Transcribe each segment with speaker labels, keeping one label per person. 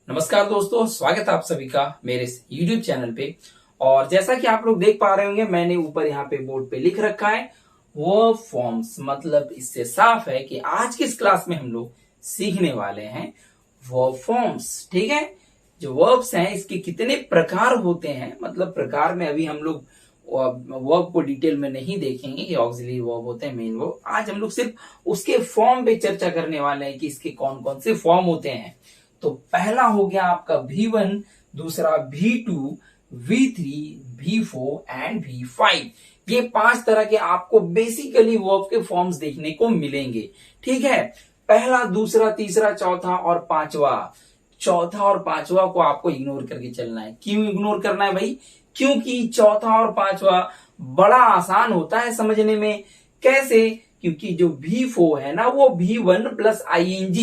Speaker 1: नमस्कार दोस्तों, स्वागत है आप सभी का मेरे इस YouTube चैनल पे। और जैसा कि आप लोग देख पा रहे होंगे, मैंने ऊपर यहाँ पे बोर्ड पे लिख रखा है वर्ब फॉर्म्स। मतलब इससे साफ है कि आज की इस क्लास में हम लोग सीखने वाले हैं वर्ब फॉर्म्स। ठीक है, जो वर्ब्स हैं इसके कितने प्रकार होते हैं, मतलब प्रकार में अभी हम लोग वर्ब को डिटेल में नहीं देखेंगे कि ऑक्सिलरी वर्ब होते हैं, मेन वर्ब। आज हम लोग सिर्फ उसके फॉर्म पे चर्चा करने वाले हैं कि इसके कौन कौन से फॉर्म होते हैं। तो पहला हो गया आपका V1, दूसरा V2, V3, V4 and V5। ये 5 तरह के आपको बेसिकली वर्ब के फॉर्म्स देखने को मिलेंगे। ठीक है, पहला, दूसरा, तीसरा, चौथा और पांचवा। चौथा और पांचवा को आपको इग्नोर करके चलना है। क्यों इग्नोर करना है भाई? क्योंकि चौथा और पांचवा बड़ा आसान होता है समझने में। कैसे? क्योंकि जो V4 है ना, वो V1 प्लस ING,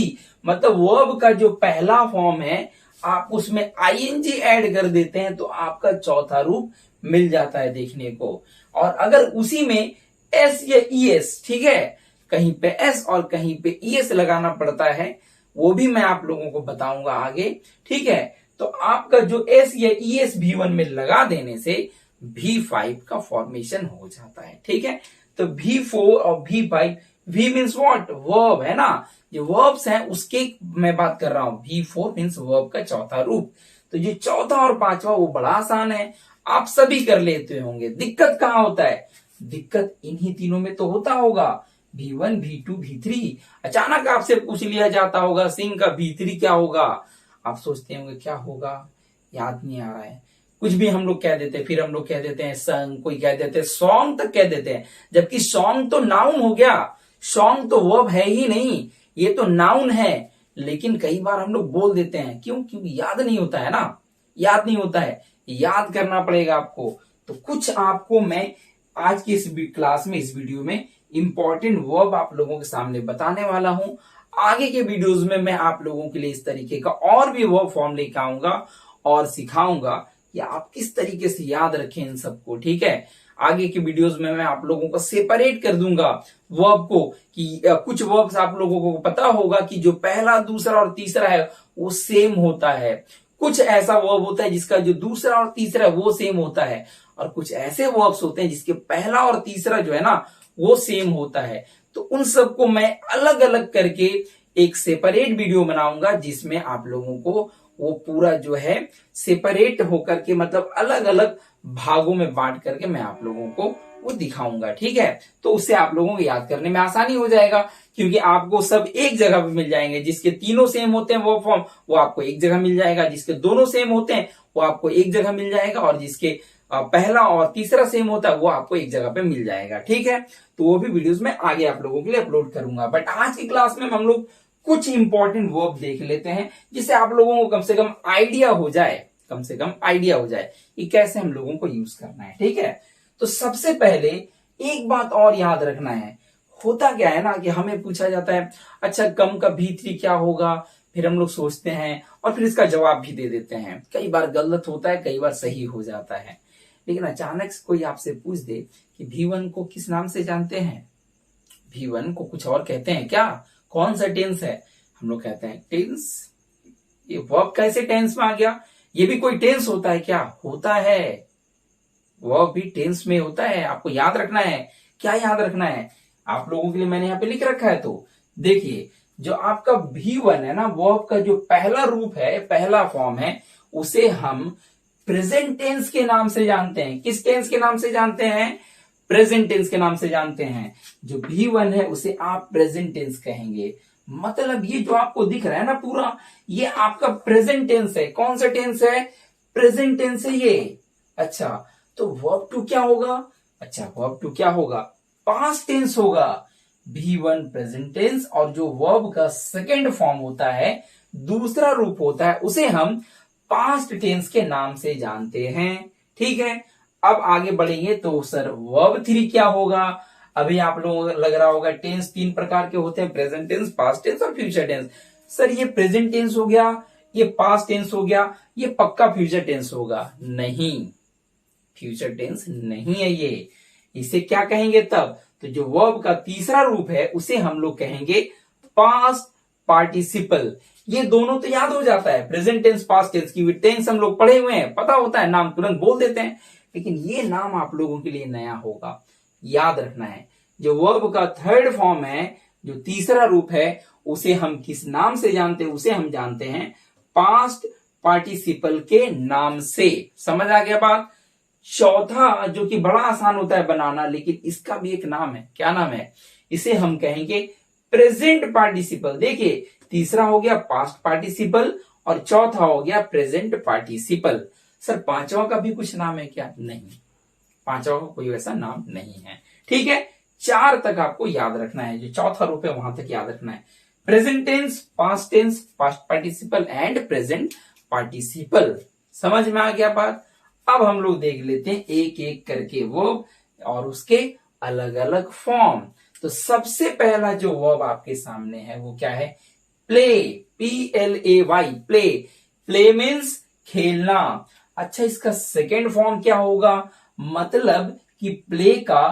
Speaker 1: मतलब वर्ब का जो पहला फॉर्म है आप उसमें ING ऐड कर देते हैं तो आपका चौथा रूप मिल जाता है देखने को। और अगर उसी में S या ES, ठीक है, कहीं पे S और कहीं पे ES लगाना पड़ता है, वो भी मैं आप लोगों को बताऊंगा आगे। ठीक है, तो आपका जो S या ES V1 में लगा देने से V5 का फॉर्मेशन हो जाता है। ठीक है, तो V4 और V5, V means what? Verb है ना। जो वर्ब्स हैं उसके मैं बात कर रहा हूं। V4 मीन्स वर्ब का चौथा रूप। तो ये चौथा और पांचवा वो बड़ा आसान है, आप सभी कर लेते होंगे। दिक्कत कहां होता है? दिक्कत इन्हीं तीनों में तो होता होगा, V1, V2, V3। अचानक आपसे पूछ लिया जाता होगा सिंह का V3 क्या होगा, आप सोचते होंगे क्या होगा, याद नहीं आ रहा है। कुछ भी हम लोग कह देते हैं, फिर हम लोग कह देते हैं संग, कोई कह देते हैं सॉन्ग तक कह देते हैं, जबकि सॉन्ग तो नाउन हो गया। सॉन्ग तो वर्ब है ही नहीं, ये तो नाउन है। लेकिन कई बार हम लोग बोल देते हैं, क्यों? क्योंकि याद नहीं होता है ना, याद नहीं होता है, याद करना पड़ेगा आपको। तो कुछ आपको मैं आज की इस क्लास में, इस वीडियो में इंपॉर्टेंट वर्ब आप लोगों के सामने बताने वाला हूं। आगे के वीडियोस में मैं आप लोगों के लिए इस तरीके का और भी वर्ब फॉर्म लेकर आऊंगा और सिखाऊंगा कि आप किस तरीके से याद रखें इन सबको। ठीक है, आगे के वीडियोस में मैं आप लोगों को सेपरेट कर दूंगा वर्ब को, कि कुछ वर्ब्स आप लोगों को पता होगा कि जो पहला, दूसरा और तीसरा है वो सेम होता है। कुछ ऐसा वर्ब होता है जिसका जो दूसरा और तीसरा है वो सेम होता है, और कुछ ऐसे वर्ब्स होते हैं जिसके पहला और तीसरा जो है ना वो सेम होता है। तो उन सबको मैं अलग अलग करके एक सेपरेट वीडियो बनाऊंगा, जिसमें आप लोगों को वो पूरा जो है सेपरेट होकर के, मतलब अलग अलग भागों में बांट करके मैं आप लोगों को वो दिखाऊंगा। ठीक है, तो उससे आप लोगों को याद करने में आसानी हो जाएगा, क्योंकि आपको सब एक जगह पे मिल जाएंगे। जिसके तीनों सेम होते हैं वो फॉर्म, वो आपको एक जगह मिल जाएगा। जिसके दोनों सेम होते हैं वो आपको एक जगह मिल जाएगा, और जिसके पहला और तीसरा सेम होता है वो आपको एक जगह पे मिल जाएगा। ठीक है, तो वो भी वीडियोस में आगे आप लोगों के लिए अपलोड करूंगा। बट आज की क्लास में हम लोग कुछ इंपॉर्टेंट वर्ब देख लेते हैं, जिससे आप लोगों को कम से कम आइडिया हो जाए, कम से कम आइडिया हो जाए कि कैसे हम लोगों को यूज करना है। ठीक है, तो सबसे पहले एक बात और याद रखना है। होता क्या है ना कि हमें पूछा जाता है अच्छा कम का V3 क्या होगा, फिर हम लोग सोचते हैं और फिर इसका जवाब भी दे देते हैं। कई बार गलत होता है, कई बार सही हो जाता है। लेकिन अचानक से कोई आपसे पूछ दे कि V1 को किस नाम से जानते हैं, V1 को कुछ और कहते हैं क्या, कौन सा टेंस है, हम लोग कहते हैं टेंस। ये वर्ब कैसे टेंस में आ गया? ये भी कोई टेंस होता है क्या? होता है, वर्ब भी टेंस में होता है। आपको याद रखना है। क्या याद रखना है? आप लोगों के लिए मैंने यहाँ पे लिख रखा है। तो देखिए, जो आपका V1 है ना, वर्ब का जो पहला रूप है, पहला फॉर्म है, उसे हम प्रेजेंट टेंस के नाम से जानते हैं। किस टेंस के नाम से जानते हैं? प्रेजेंट टेंस के नाम से जानते हैं। जो V1 है उसे आप प्रेजेंट टेंस कहेंगे। मतलब ये जो आपको दिख रहा है ना पूरा, ये आपका प्रेजेंट टेंस है। कौन सा टेंस है? प्रेजेंट टेंस है ये। अच्छा, तो वर्ब टू क्या होगा? अच्छा, वर्ब टू क्या होगा? पास्ट टेंस होगा। V1 प्रेजेंट टेंस, और जो वर्ब का सेकेंड फॉर्म होता है, दूसरा रूप होता है, उसे हम पास्ट टेंस के नाम से जानते हैं। ठीक है, अब आगे बढ़ेंगे तो सर वर्ब 3 क्या होगा? अभी आप लोगों को लग रहा होगा टेंस 3 प्रकार के होते हैं, प्रेजेंट टेंस, पास्ट टेंस और फ्यूचर टेंस। सर ये प्रेजेंट टेंस हो गया, ये पास्ट टेंस हो गया, ये पक्का फ्यूचर टेंस होगा? नहीं, फ्यूचर टेंस नहीं है ये। इसे क्या कहेंगे तब? तो जो वर्ब का तीसरा रूप है उसे हम लोग कहेंगे पास्ट पार्टिसिपल। ये दोनों तो याद हो जाता है, प्रेजेंट टेंस पास्ट टेंस की टेंस हम लोग पढ़े हुए हैं, पता होता है, नाम तुरंत बोल देते हैं। लेकिन ये नाम आप लोगों के लिए नया होगा, याद रखना है। जो वर्ब का थर्ड फॉर्म है, जो तीसरा रूप है, उसे हम किस नाम से जानते हैं? उसे हम जानते हैं पास्ट पार्टिसिपल के नाम से। समझ आ गया बात? चौथा जो कि बड़ा आसान होता है बनाना, लेकिन इसका भी एक नाम है। क्या नाम है? इसे हम कहेंगे प्रेजेंट पार्टिसिपल। देखिए, तीसरा हो गया पास्ट पार्टिसिपल और चौथा हो गया प्रेजेंट पार्टिसिपल। सर पांचवा का भी कुछ नाम है क्या? नहीं, पांचवा का कोई वैसा नाम नहीं है। ठीक है, 4 तक आपको याद रखना है, जो चौथा रूप है वहां तक याद रखना है। Present tense, past participle and present participle. समझ में आ गया बात? अब हम लोग देख लेते हैं एक एक करके वर्ब और उसके अलग अलग फॉर्म। तो सबसे पहला जो वर्ब आपके सामने है वो क्या है? Play, PLAY, play. Play means खेलना। अच्छा, इसका सेकेंड फॉर्म क्या होगा? मतलब कि प्ले का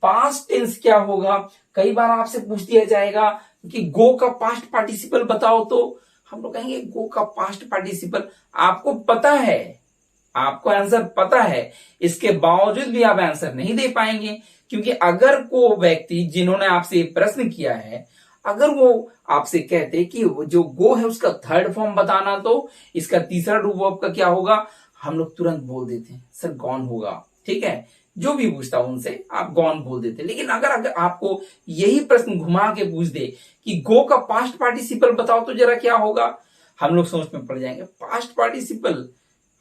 Speaker 1: पास्ट टेंस क्या होगा? कई बार आपसे पूछ दिया जाएगा कि गो का पास्ट पार्टिसिपल बताओ, तो हम लोग कहेंगे गो का पास्ट पार्टिसिपल। आपको पता है, आपको आंसर पता है, इसके बावजूद भी आप आंसर नहीं दे पाएंगे। क्योंकि अगर को व्यक्ति जिन्होंने आपसे ये प्रश्न किया है, अगर वो आपसे कहते कि जो गो है उसका थर्ड फॉर्म बताना, तो इसका तीसरा रूप वर्ब का क्या होगा? हम लोग तुरंत बोल देते हैं सर गॉन होगा। ठीक है, जो भी पूछता हूं उनसे आप गॉन बोल देते। लेकिन अगर आपको यही प्रश्न घुमा के पूछ दे कि गो का पास्ट पार्टिसिपल बताओ, तो जरा क्या होगा? हम लोग सोच में पड़ जाएंगे, पास्ट पार्टिसिपल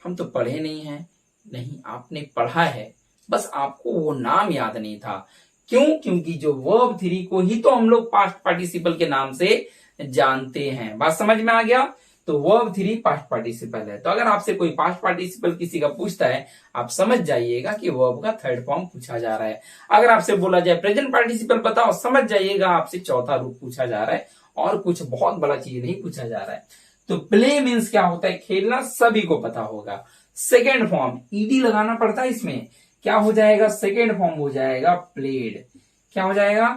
Speaker 1: हम तो पढ़े नहीं हैं। नहीं, आपने पढ़ा है, बस आपको वो नाम याद नहीं था। क्यों? क्योंकि जो वर्ब 3 को ही तो हम लोग पास्ट पार्टिसिपल के नाम से जानते हैं। बात समझ में आ गया? तो वर्ब 3 पास्ट पार्टिसिपल है। तो अगर आपसे कोई पास्ट पार्टिसिपल किसी का पूछता है, आप समझ जाइएगा कि वर्ब का थर्ड फॉर्म पूछा जा रहा है। अगर आपसे बोला जाए प्रेजेंट पार्टिसिपल बताओ, समझ जाइएगा आपसे चौथा रूप पूछा जा रहा है और कुछ बहुत बड़ा चीज नहीं पूछा जा रहा है। तो प्ले मीन्स क्या होता है? खेलना, सभी को पता होगा। सेकेंड फॉर्म ईडी लगाना पड़ता है इसमें, क्या हो जाएगा? सेकेंड फॉर्म हो जाएगा प्लेड। क्या हो जाएगा?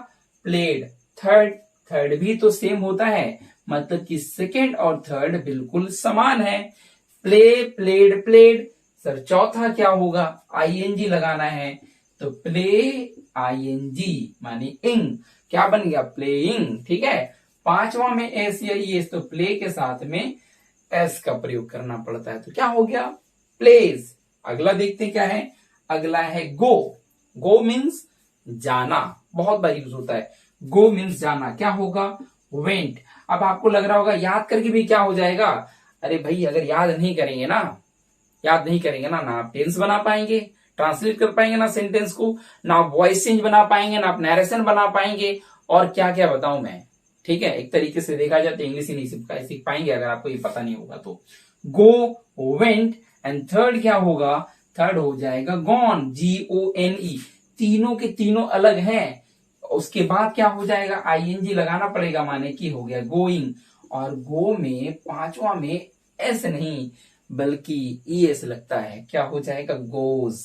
Speaker 1: प्लेड। थर्ड भी तो सेम होता है, मतलब कि सेकेंड और थर्ड बिल्कुल समान है। Play, played, played. सर चौथा क्या होगा? ING लगाना है, तो प्ले ING मानी इंग, क्या बन गया? प्लेइंग। ठीक है, पांचवा में एस या एस, तो प्ले के साथ में एस का प्रयोग करना पड़ता है, तो क्या हो गया? प्लेज। अगला देखते हैं क्या है? अगला है गो। गो मीन्स जाना, बहुत बार यूज होता है। गो मीन्स जाना, क्या होगा? वेंट। अब आपको लग रहा होगा याद करके भी क्या हो जाएगा? अरे भाई, अगर याद नहीं करेंगे ना ना आप टेंस बना पाएंगे, ट्रांसलेट कर पाएंगे ना सेंटेंस को, ना आप वॉइस चेंज बना पाएंगे, ना आप नरेशन बना पाएंगे, और क्या क्या बताऊं मैं। ठीक है, एक तरीके से देखा जाए तो इंग्लिश ही नहीं सीख पाएंगे अगर आपको ये पता नहीं होगा तो। गो, वेंट एंड थर्ड क्या होगा? थर्ड हो जाएगा गॉन, GONE। तीनों के तीनों अलग हैं। उसके बाद क्या हो जाएगा? ING लगाना पड़ेगा, माने कि हो गया गोइंग। और गो में पांचवा में एस नहीं बल्कि ES लगता है, क्या हो जाएगा? गोज।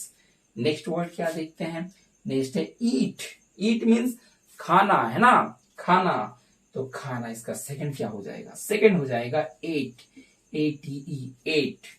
Speaker 1: नेक्स्ट वर्ड क्या देखते हैं? नेक्स्ट है ईट। ईट मीन्स खाना, है ना, खाना। तो खाना, इसका सेकंड क्या हो जाएगा? सेकंड हो जाएगा एट, ATE, एट।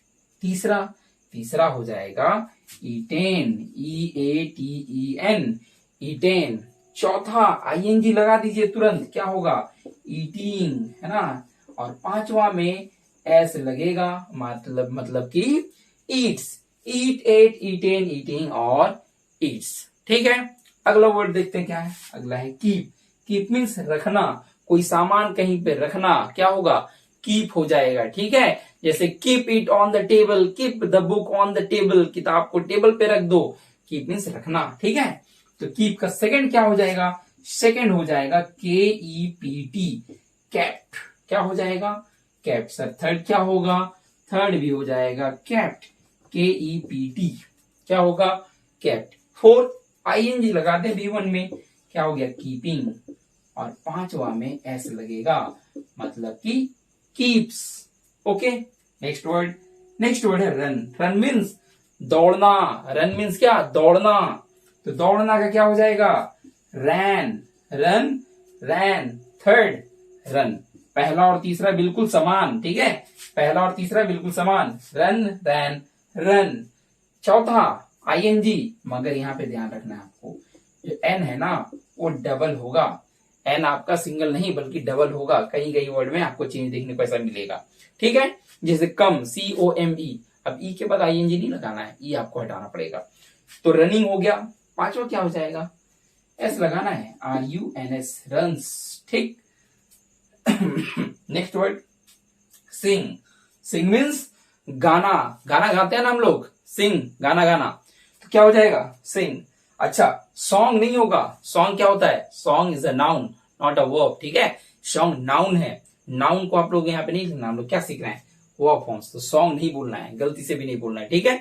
Speaker 1: तीसरा हो जाएगा ईटेन, EATEN, ईटेन। चौथा ING लगा दीजिए तुरंत, क्या होगा? ईटिंग, है ना। और पांचवा में एस लगेगा, मतलब कि ईट्स, ईट, एट, ईटेन, ईटिंग और ईट्स। ठीक है, अगला वर्ड देखते हैं क्या है। अगला है कीप। कीप मीन्स रखना, कोई सामान कहीं पे रखना, क्या होगा? कीप हो जाएगा। ठीक है, जैसे keep it on the table, keep the book on the table, किताब को टेबल पे रख दो। कीप मीन्स रखना। ठीक है, तो कीप का सेकंड क्या हो जाएगा? सेकंड हो जाएगा KEPT, कैप्ट। क्या हो जाएगा? कैप्ट। सर थर्ड क्या होगा? थर्ड भी हो जाएगा कैप्ट, KEPT, क्या होगा? कैप्ट। फोर्थ ING लगा दे B1 में, क्या हो गया? कीपिंग। और पांचवा में एस लगेगा, मतलब कि कीप्स। ओके, नेक्स्ट वर्ड है रन। रन मीन्स दौड़ना। रन मीन्स क्या? दौड़ना। तो दौड़ना का क्या हो जाएगा? रैन, रन, रैन। थर्ड रन, पहला और तीसरा बिल्कुल समान, ठीक है, पहला और तीसरा बिल्कुल समान, रन रैन रन। चौथा आईएनजी, मगर यहाँ पे ध्यान रखना है आपको, जो एन है ना वो डबल होगा, एन आपका सिंगल नहीं बल्कि डबल होगा। कई कई वर्ड में आपको चेंज देखने को ऐसा मिलेगा, ठीक है। जैसे कम, COME, अब ई के बाद आईएनजी नहीं लगाना है, ई आपको हटाना पड़ेगा। तो रनिंग हो गया। पांचवा क्या हो जाएगा, एस लगाना है, RUNS, रन्स, ठीक। नेक्स्ट वर्ड सिंग, सिंग मीन्स गाना, गाना गाते हैं ना हम लोग, सिंग गाना गाना, तो क्या हो जाएगा सिंग। अच्छा सॉन्ग नहीं होगा, सॉन्ग क्या होता है, song is a noun not a verb, ठीक है, सॉन्ग नाउन है, नाउन को आप लोग यहाँ पे नहीं लिखना, हम लोग क्या सीख रहे हैं वर्ब फॉर्म्स, तो सॉन्ग नहीं बोलना है, गलती से भी नहीं बोलना है, ठीक है।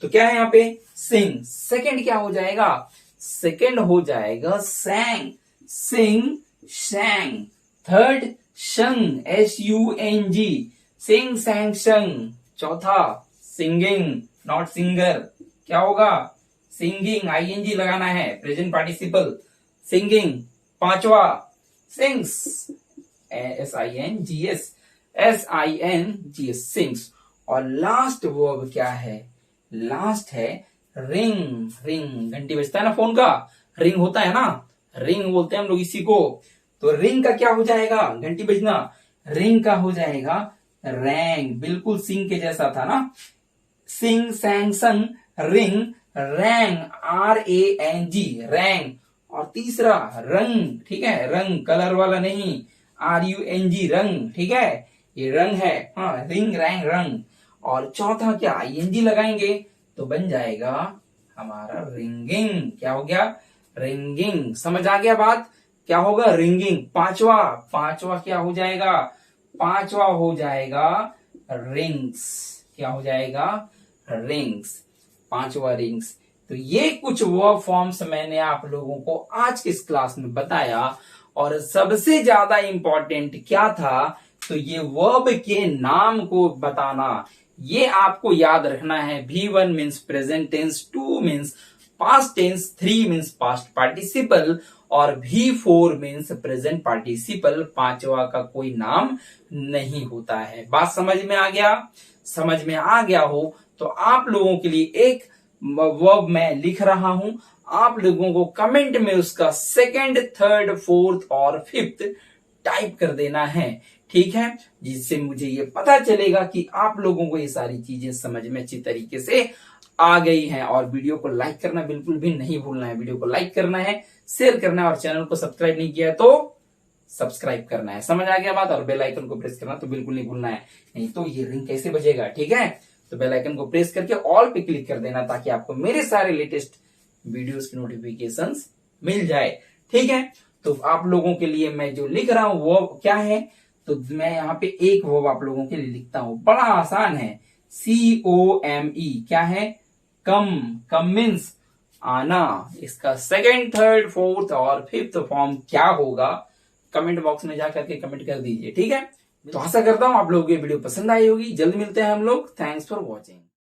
Speaker 1: तो क्या है यहाँ पे सिंग। सेकंड क्या हो जाएगा, सेकंड हो जाएगा सैंग, सिंग सैंग। थर्ड शंग, SUNG, सिंग सैंग शंग। चौथा सिंगिंग नॉट सिंगर, क्या होगा सिंगिंग, ING लगाना है, प्रेजेंट पार्टिसिपल, सिंगिंग। पांचवा सिंग्स, SINGS, सिंग्स। और लास्ट वर्ब क्या है, लास्ट है रिंग, रिंग, घंटी बजता है ना फोन का, रिंग होता है ना, रिंग बोलते हैं हम लोग इसी को। तो रिंग का क्या हो जाएगा, घंटी बजना, रिंग का हो जाएगा रैंग, बिल्कुल सिंग के जैसा था ना, सिंग सैंग संग, रिंग रैंग, RANG, रैंग। और तीसरा रंग, ठीक है, रंग कलर वाला नहीं, RUNG, रंग, ठीक है, ये रंग है, हाँ, रिंग रैंग रंग। और चौथा क्या ING लगाएंगे तो बन जाएगा हमारा रिंगिंग, क्या हो गया रिंगिंग, समझ आ गया बात, क्या होगा रिंगिंग। पांचवा, पांचवा क्या हो जाएगा, पांचवा हो जाएगा रिंग्स, क्या हो जाएगा रिंग्स, पांचवा रिंग्स। तो ये कुछ वर्ब फॉर्म्स मैंने आप लोगों को आज की इस क्लास में बताया, और सबसे ज्यादा इंपॉर्टेंट क्या था, तो ये वर्ब के नाम को बताना, ये आपको याद रखना है। V1 means present tense, 2 means past tense, 3 means past participle, और V4 मीन्स प्रेजेंट पार्टिसिपल, पांचवा का कोई नाम नहीं होता है। बात समझ में आ गया, समझ में आ गया हो तो आप लोगों के लिए एक वर्ब मैं लिख रहा हूं, आप लोगों को कमेंट में उसका सेकंड, थर्ड, फोर्थ और फिफ्थ टाइप कर देना है, ठीक है, जिससे मुझे ये पता चलेगा कि आप लोगों को ये सारी चीजें समझ में अच्छी तरीके से आ गई हैं। और वीडियो को लाइक करना बिल्कुल भी नहीं भूलना है, वीडियो को लाइक करना है, शेयर करना है, और चैनल को सब्सक्राइब नहीं किया तो सब्सक्राइब करना है, समझ आ गया बात। और बेल आइकन को प्रेस करना तो बिल्कुल नहीं भूलना है, नहीं तो ये रिंग कैसे बजेगा, ठीक है। तो बेल आइकन को प्रेस करके ऑल पे क्लिक कर देना, ताकि आपको मेरे सारे लेटेस्ट वीडियोस की नोटिफिकेशंस मिल जाए, ठीक है। तो आप लोगों के लिए मैं जो लिख रहा हूं वो क्या है, तो मैं यहाँ पे एक वर्ब आप लोगों के लिए लिखता हूं, बड़ा आसान है, COME, क्या है कम, कम मीन्स आना। इसका सेकंड, थर्ड, फोर्थ और फिफ्थ फॉर्म क्या होगा, कमेंट बॉक्स में जाकर के कमेंट कर दीजिए, ठीक है। तो आशा करता हूं आप लोगों को ये वीडियो पसंद आई होगी। जल्द मिलते हैं हम लोग, थैंक्स फॉर वॉचिंग।